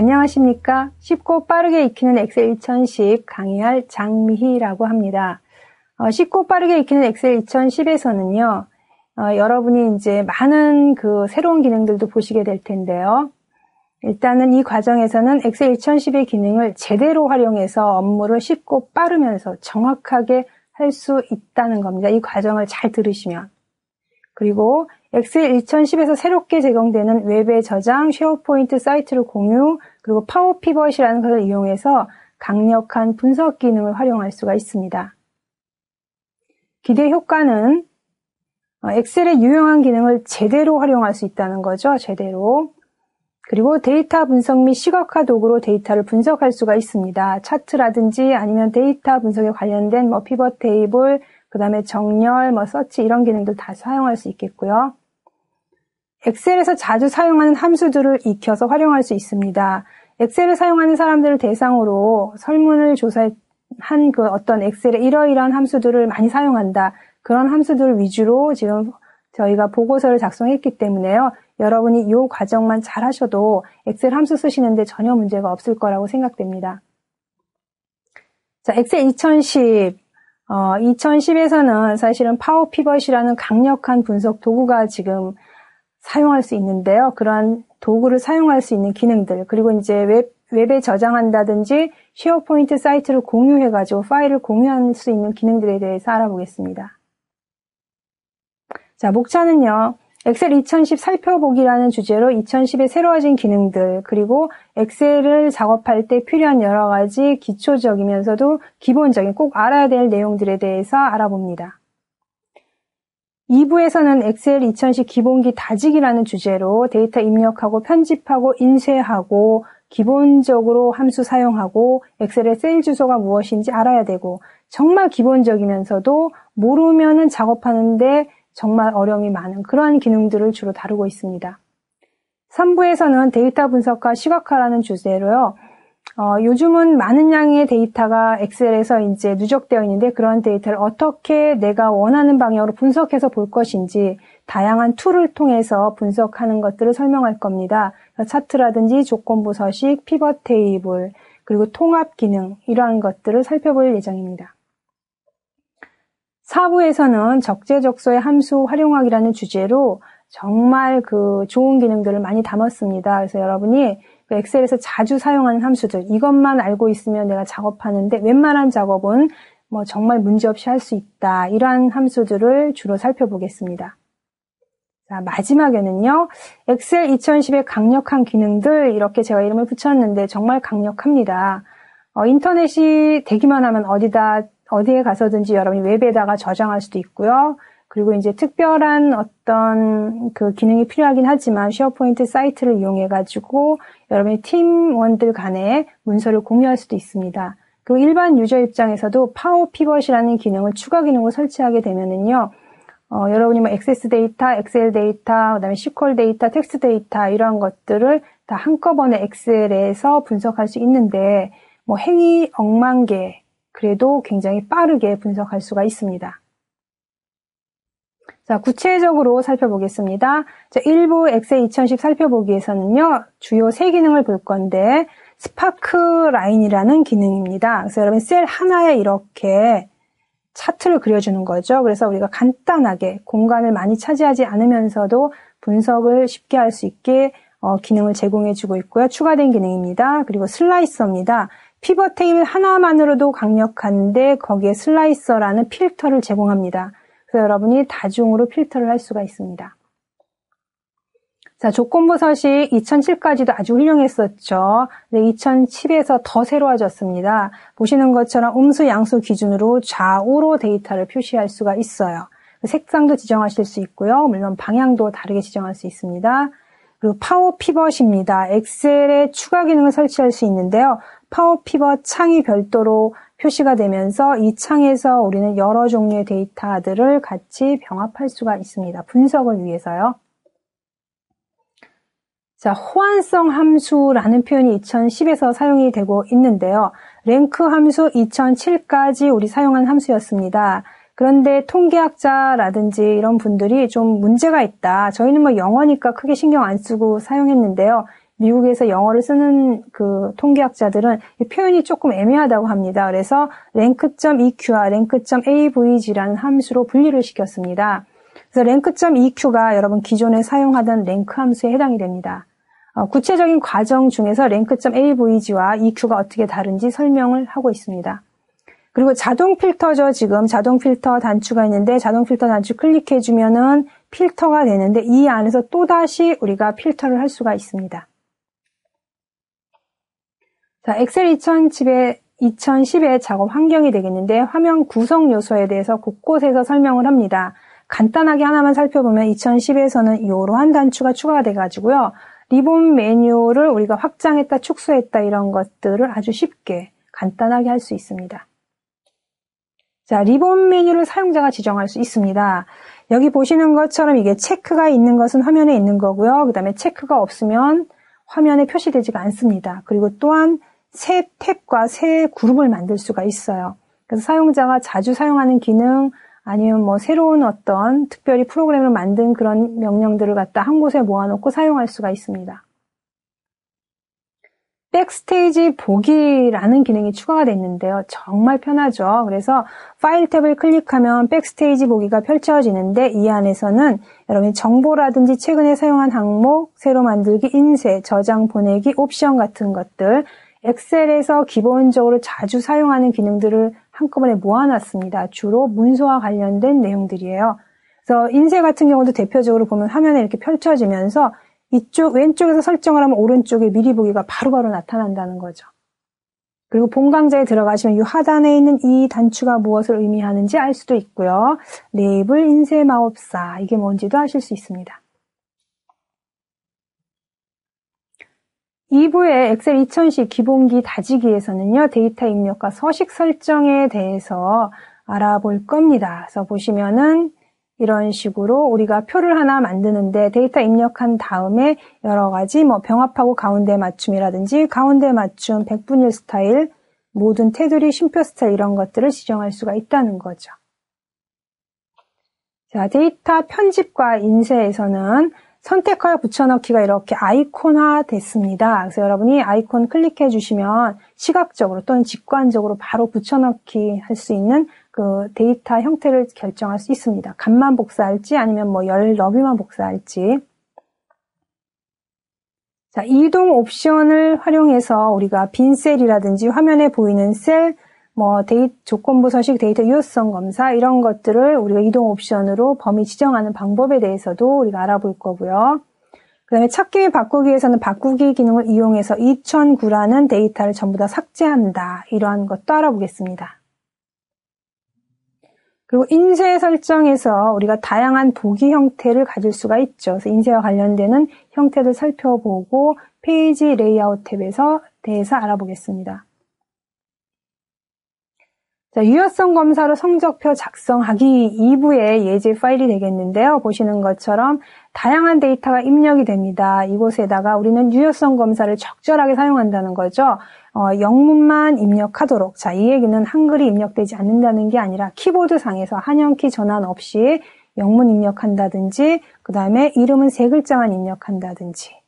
안녕하십니까? 쉽고 빠르게 익히는 엑셀 2010 강의할 장미희라고 합니다. 쉽고 빠르게 익히는 엑셀 2010에서는요, 여러분이 이제 많은 그 새로운 기능들도 보시게 될 텐데요. 일단은 이 과정에서는 엑셀 2010의 기능을 제대로 활용해서 업무를 쉽고 빠르면서 정확하게 할 수 있다는 겁니다. 이 과정을 잘 들으시면. 그리고 엑셀 2010에서 새롭게 제공되는 웹의 저장, 쉐어포인트 사이트를 공유, 그리고 파워 피벗이라는 것을 이용해서 강력한 분석 기능을 활용할 수가 있습니다. 기대 효과는 엑셀의 유용한 기능을 제대로 활용할 수 있다는 거죠. 제대로. 그리고 데이터 분석 및 시각화 도구로 데이터를 분석할 수가 있습니다. 차트라든지 아니면 데이터 분석에 관련된 피벗 테이블, 그 다음에 정렬, 서치 이런 기능들 다 사용할 수 있겠고요. 엑셀에서 자주 사용하는 함수들을 익혀서 활용할 수 있습니다. 엑셀을 사용하는 사람들을 대상으로 설문을 조사한 그 어떤 엑셀의 이러이러한 함수들을 많이 사용한다. 그런 함수들 위주로 지금 저희가 보고서를 작성했기 때문에요. 여러분이 이 과정만 잘 하셔도 엑셀 함수 쓰시는데 전혀 문제가 없을 거라고 생각됩니다. 자, 엑셀 2010. 2010에서는 사실은 파워 피벗이라는 강력한 분석 도구가 지금 사용할 수 있는데요. 그러한 도구를 사용할 수 있는 기능들, 그리고 이제 웹에 저장한다든지 쉐어포인트 사이트를 공유해가지고 파일을 공유할 수 있는 기능들에 대해서 알아보겠습니다. 자, 목차는요. 엑셀 2010 살펴보기라는 주제로 2010에 새로워진 기능들, 그리고 엑셀을 작업할 때 필요한 여러 가지 기초적이면서도 기본적인 꼭 알아야 될 내용들에 대해서 알아봅니다. 2부에서는 엑셀 2010 기본기 다지기라는 주제로 데이터 입력하고 편집하고 인쇄하고 기본적으로 함수 사용하고 엑셀의 셀 주소가 무엇인지 알아야 되고 정말 기본적이면서도 모르면은 작업하는데 정말 어려움이 많은 그러한 기능들을 주로 다루고 있습니다. 3부에서는 데이터 분석과 시각화라는 주제로요. 요즘은 많은 양의 데이터가 엑셀에서 이제 누적되어 있는데 그런 데이터를 어떻게 내가 원하는 방향으로 분석해서 볼 것인지 다양한 툴을 통해서 분석하는 것들을 설명할 겁니다. 차트라든지 조건부 서식, 피벗 테이블, 그리고 통합 기능 이러한 것들을 살펴볼 예정입니다. 4부에서는 적재적소의 함수 활용하기라는 주제로 정말 그 좋은 기능들을 많이 담았습니다. 그래서 여러분이 그 엑셀에서 자주 사용하는 함수들, 이것만 알고 있으면 내가 작업하는데 웬만한 작업은 정말 문제없이 할 수 있다. 이러한 함수들을 주로 살펴보겠습니다. 자, 마지막에는요. 엑셀 2010의 강력한 기능들, 이렇게 제가 이름을 붙였는데 정말 강력합니다. 인터넷이 되기만 하면 어디에 가서든지 여러분이 웹에다가 저장할 수도 있고요. 그리고 이제 특별한 어떤 그 기능이 필요하긴 하지만 쉐어포인트 사이트를 이용해가지고 여러분이 팀원들 간에 문서를 공유할 수도 있습니다. 그리고 일반 유저 입장에서도 파워 피벗이라는 기능을 추가 기능을 설치하게 되면은요, 여러분이 액세스 데이터, 엑셀 데이터, 그다음에 SQL 데이터, 텍스트 데이터 이런 것들을 다 한꺼번에 엑셀에서 분석할 수 있는데 행위 억만 개 그래도 굉장히 빠르게 분석할 수가 있습니다. 자, 구체적으로 살펴보겠습니다. 자, 1부 엑셀 2010 살펴보기에서는요, 주요 3기능을 볼 건데, 스파크 라인이라는 기능입니다. 그래서 여러분 셀 하나에 이렇게 차트를 그려주는 거죠. 그래서 우리가 간단하게 공간을 많이 차지하지 않으면서도 분석을 쉽게 할 수 있게 기능을 제공해주고 있고요. 추가된 기능입니다. 그리고 슬라이서입니다. 피벗 테이블 하나만으로도 강력한데 거기에 슬라이서라는 필터를 제공합니다. 그래서 여러분이 다중으로 필터를 할 수가 있습니다. 자, 조건부 서식 2007까지도 아주 훌륭했었죠. 근데 2010에서 더 새로워졌습니다. 보시는 것처럼 음수, 양수 기준으로 좌우로 데이터를 표시할 수가 있어요. 색상도 지정하실 수 있고요. 물론 방향도 다르게 지정할 수 있습니다. 그리고 파워 피벗입니다. 엑셀에 추가 기능을 설치할 수 있는데요. 파워 피벗 창이 별도로 표시가 되면서 이 창에서 우리는 여러 종류의 데이터들을 같이 병합할 수가 있습니다. 분석을 위해서요. 자, 호환성 함수라는 표현이 2010에서 사용이 되고 있는데요. 랭크 함수 2007까지 우리 사용한 함수였습니다. 그런데 통계학자라든지 이런 분들이 좀 문제가 있다. 저희는 영어니까 크게 신경 안 쓰고 사용했는데요. 미국에서 영어를 쓰는 그 통계학자들은 이 표현이 조금 애매하다고 합니다. 그래서 rank.eq와 rank.avg라는 함수로 분리를 시켰습니다. 그래서 rank.eq가 여러분 기존에 사용하던 랭크 함수에 해당이 됩니다. 구체적인 과정 중에서 rank.avg와 eq가 어떻게 다른지 설명을 하고 있습니다. 그리고 자동 필터죠. 지금 자동 필터 단추가 있는데 자동 필터 단추 클릭해주면은 필터가 되는데 이 안에서 또다시 우리가 필터를 할 수가 있습니다. 자, 엑셀 2010의 작업 환경이 되겠는데 화면 구성 요소에 대해서 곳곳에서 설명을 합니다. 간단하게 하나만 살펴보면 2010에서는 이러한 단추가 추가가 돼가지고요. 리본 메뉴를 우리가 확장했다, 축소했다 이런 것들을 아주 쉽게 간단하게 할 수 있습니다. 자, 리본 메뉴를 사용자가 지정할 수 있습니다. 여기 보시는 것처럼 이게 체크가 있는 것은 화면에 있는 거고요. 그 다음에 체크가 없으면 화면에 표시되지가 않습니다. 그리고 또한 새 탭과 새 그룹을 만들 수가 있어요. 그래서 사용자가 자주 사용하는 기능 아니면 뭐 새로운 어떤 특별히 프로그램을 만든 그런 명령들을 갖다 한 곳에 모아놓고 사용할 수가 있습니다. 백스테이지 보기라는 기능이 추가가 됐는데요. 정말 편하죠. 그래서 파일 탭을 클릭하면 백스테이지 보기가 펼쳐지는데 이 안에서는 여러분이 정보라든지 최근에 사용한 항목, 새로 만들기, 인쇄, 저장, 보내기, 옵션 같은 것들 엑셀에서 기본적으로 자주 사용하는 기능들을 한꺼번에 모아놨습니다. 주로 문서와 관련된 내용들이에요. 그래서 인쇄 같은 경우도 대표적으로 보면 화면에 이렇게 펼쳐지면서 이쪽 왼쪽에서 설정을 하면 오른쪽에 미리 보기가 바로바로 나타난다는 거죠. 그리고 본 강좌에 들어가시면 이 하단에 있는 이 단추가 무엇을 의미하는지 알 수도 있고요. 레이블, 인쇄, 마법사 이게 뭔지도 아실 수 있습니다. 2부의 엑셀 2010 기본기 다지기에서는요. 데이터 입력과 서식 설정에 대해서 알아볼 겁니다. 그래서 보시면은 이런 식으로 우리가 표를 하나 만드는데 데이터 입력한 다음에 여러 가지 뭐 병합하고 가운데 맞춤이라든지 가운데 맞춤, 백분율 스타일, 모든 테두리, 쉼표 스타일 이런 것들을 지정할 수가 있다는 거죠. 자, 데이터 편집과 인쇄에서는 선택하여 붙여넣기가 이렇게 아이콘화 됐습니다. 그래서 여러분이 아이콘 클릭해 주시면 시각적으로 또는 직관적으로 바로 붙여넣기 할 수 있는 그 데이터 형태를 결정할 수 있습니다. 값만 복사할지 아니면 뭐 열 너비만 복사할지. 자, 이동 옵션을 활용해서 우리가 빈 셀이라든지 화면에 보이는 셀, 뭐 조건부 서식, 데이터 유효성 검사 이런 것들을 우리가 이동 옵션으로 범위 지정하는 방법에 대해서도 우리가 알아볼 거고요. 그 다음에 찾기 및 바꾸기에서는 바꾸기 기능을 이용해서 2009라는 데이터를 전부 다 삭제한다. 이러한 것도 알아보겠습니다. 그리고 인쇄 설정에서 우리가 다양한 보기 형태를 가질 수가 있죠. 그래서 인쇄와 관련되는 형태를 살펴보고 페이지 레이아웃 탭에서 대해서 알아보겠습니다. 자, 유효성 검사로 성적표 작성하기 2부의 예제 파일이 되겠는데요. 보시는 것처럼 다양한 데이터가 입력이 됩니다. 이곳에다가 우리는 유효성 검사를 적절하게 사용한다는 거죠. 영문만 입력하도록. 자, 이 얘기는 한글이 입력되지 않는다는 게 아니라 키보드 상에서 한영키 전환 없이 영문 입력한다든지 그 다음에 이름은 3글자만 입력한다든지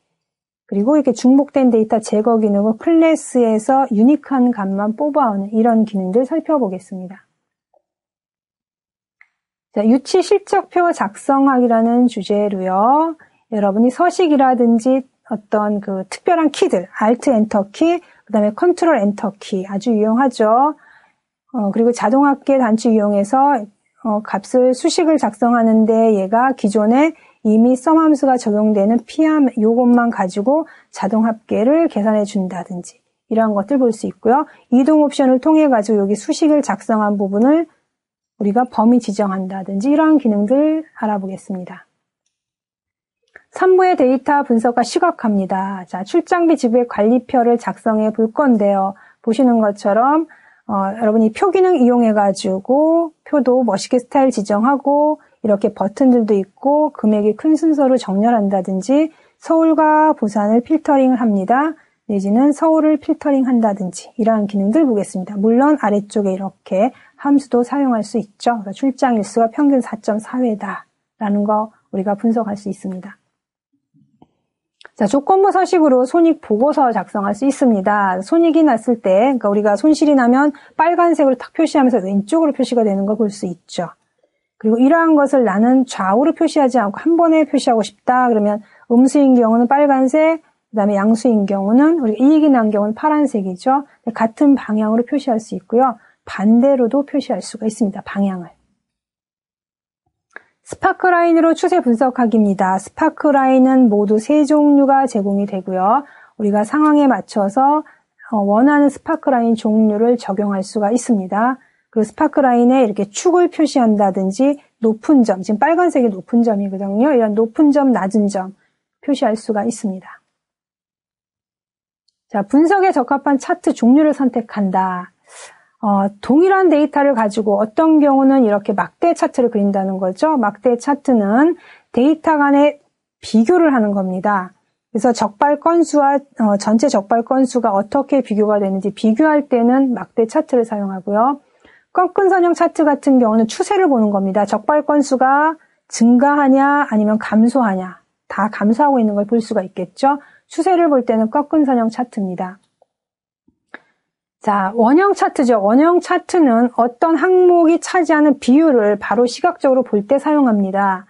그리고 이렇게 중복된 데이터 제거 기능을 클래스에서 유니크한 값만 뽑아오는 이런 기능들 살펴보겠습니다. 자, 유치 실적표 작성하기라는 주제로요. 여러분이 서식이라든지 어떤 그 특별한 키들, Alt 엔터 키, 그 다음에 컨트롤 엔터 키 아주 유용하죠. 그리고 자동합계 단추 이용해서 값을 수식을 작성하는데 얘가 기존에 이미 sum 함수가 적용되는 p함 요것만 가지고 자동 합계를 계산해 준다든지 이러한 것들 볼 수 있고요. 이동 옵션을 통해 가지고 여기 수식을 작성한 부분을 우리가 범위 지정한다든지 이러한 기능들 알아보겠습니다. 3부의 데이터 분석과 시각화입니다. 자, 출장비 지불 관리표를 작성해 볼 건데요. 보시는 것처럼 여러분이 표 기능 이용해 가지고 표도 멋있게 스타일 지정하고 이렇게 버튼들도 있고 금액이 큰 순서로 정렬한다든지 서울과 부산을 필터링을 합니다. 내지는 서울을 필터링 한다든지 이러한 기능들 보겠습니다. 물론 아래쪽에 이렇게 함수도 사용할 수 있죠. 그래서 출장 일수가 평균 4.4회다 라는 거 우리가 분석할 수 있습니다. 자, 조건부 서식으로 손익 보고서 작성할 수 있습니다. 손익이 났을 때, 그러니까 우리가 손실이 나면 빨간색으로 탁 표시하면서 왼쪽으로 표시가 되는 거 볼 수 있죠. 그리고 이러한 것을 나는 좌우로 표시하지 않고 한 번에 표시하고 싶다. 그러면 음수인 경우는 빨간색, 그 다음에 양수인 경우는, 우리가 이익이 난 경우는 파란색이죠. 같은 방향으로 표시할 수 있고요. 반대로도 표시할 수가 있습니다. 방향을. 스파크라인으로 추세 분석하기입니다. 스파크라인은 모두 세 종류가 제공이 되고요. 우리가 상황에 맞춰서 원하는 스파크라인 종류를 적용할 수가 있습니다. 그리고 스파크라인에 이렇게 축을 표시한다든지 높은 점, 지금 빨간색이 높은 점이거든요. 이런 높은 점, 낮은 점 표시할 수가 있습니다. 자, 분석에 적합한 차트 종류를 선택한다. 동일한 데이터를 가지고 어떤 경우는 이렇게 막대 차트를 그린다는 거죠. 막대 차트는 데이터 간의 비교를 하는 겁니다. 그래서 적발 건수와 전체 적발 건수가 어떻게 비교가 되는지 비교할 때는 막대 차트를 사용하고요. 꺾은 선형 차트 같은 경우는 추세를 보는 겁니다. 적발 건수가 증가하냐 아니면 감소하냐. 다 감소하고 있는 걸 볼 수가 있겠죠. 추세를 볼 때는 꺾은 선형 차트입니다. 자, 원형 차트죠. 원형 차트는 어떤 항목이 차지하는 비율을 바로 시각적으로 볼 때 사용합니다.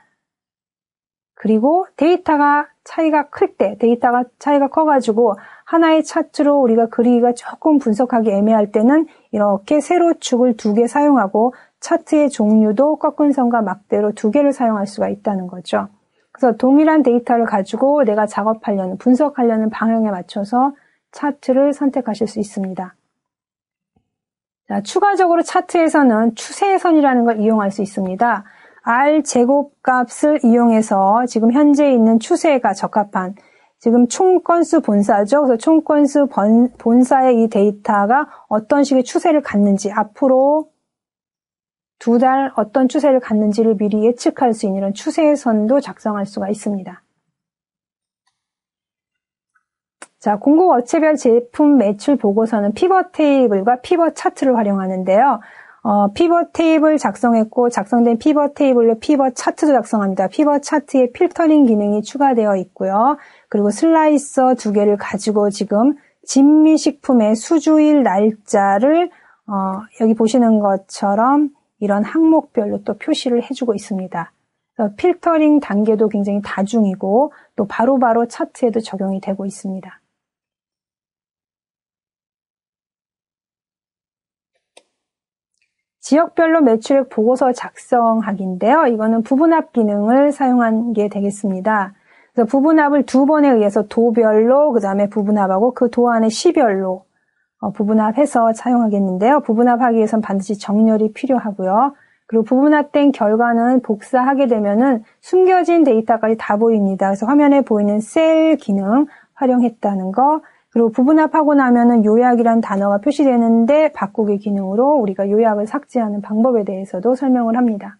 그리고 데이터가 차이가 클 때, 데이터가 차이가 커가지고 하나의 차트로 우리가 그리기가 조금 분석하기 애매할 때는 이렇게 세로축을 2개 사용하고 차트의 종류도 꺾은 선과 막대로 2개를 사용할 수가 있다는 거죠. 그래서 동일한 데이터를 가지고 내가 작업하려는, 분석하려는 방향에 맞춰서 차트를 선택하실 수 있습니다. 자, 추가적으로 차트에서는 추세선이라는 걸 이용할 수 있습니다. R 제곱값을 이용해서 지금 현재 있는 추세가 적합한 지금 총건수 본사죠. 그래서 총건수 본사의 이 데이터가 어떤 식의 추세를 갖는지 앞으로 2달 어떤 추세를 갖는지를 미리 예측할 수 있는 이런 추세선도 작성할 수가 있습니다. 자, 공급 업체별 제품 매출 보고서는 피벗 테이블과 피벗 차트를 활용하는데요. 피벗 테이블 작성했고 작성된 피벗 테이블로 피벗 차트도 작성합니다. 피벗 차트에 필터링 기능이 추가되어 있고요. 그리고 슬라이서 2개를 가지고 지금 진미식품의 수주일 날짜를 여기 보시는 것처럼 이런 항목별로 또 표시를 해주고 있습니다. 그래서 필터링 단계도 굉장히 다중이고 또 바로바로 차트에도 적용이 되고 있습니다. 지역별로 매출액 보고서 작성하기인데요. 이거는 부분합 기능을 사용한 게 되겠습니다. 그래서 부분합을 2번에 의해서 도별로, 그 다음에 부분합하고 그 도 안에 시별로 부분합해서 사용하겠는데요. 부분합하기 위해서는 반드시 정렬이 필요하고요. 그리고 부분합된 결과는 복사하게 되면은 숨겨진 데이터까지 다 보입니다. 그래서 화면에 보이는 셀 기능 활용했다는 거. 그리고 부분합하고 나면은 요약이란 단어가 표시되는데 바꾸기 기능으로 우리가 요약을 삭제하는 방법에 대해서도 설명을 합니다.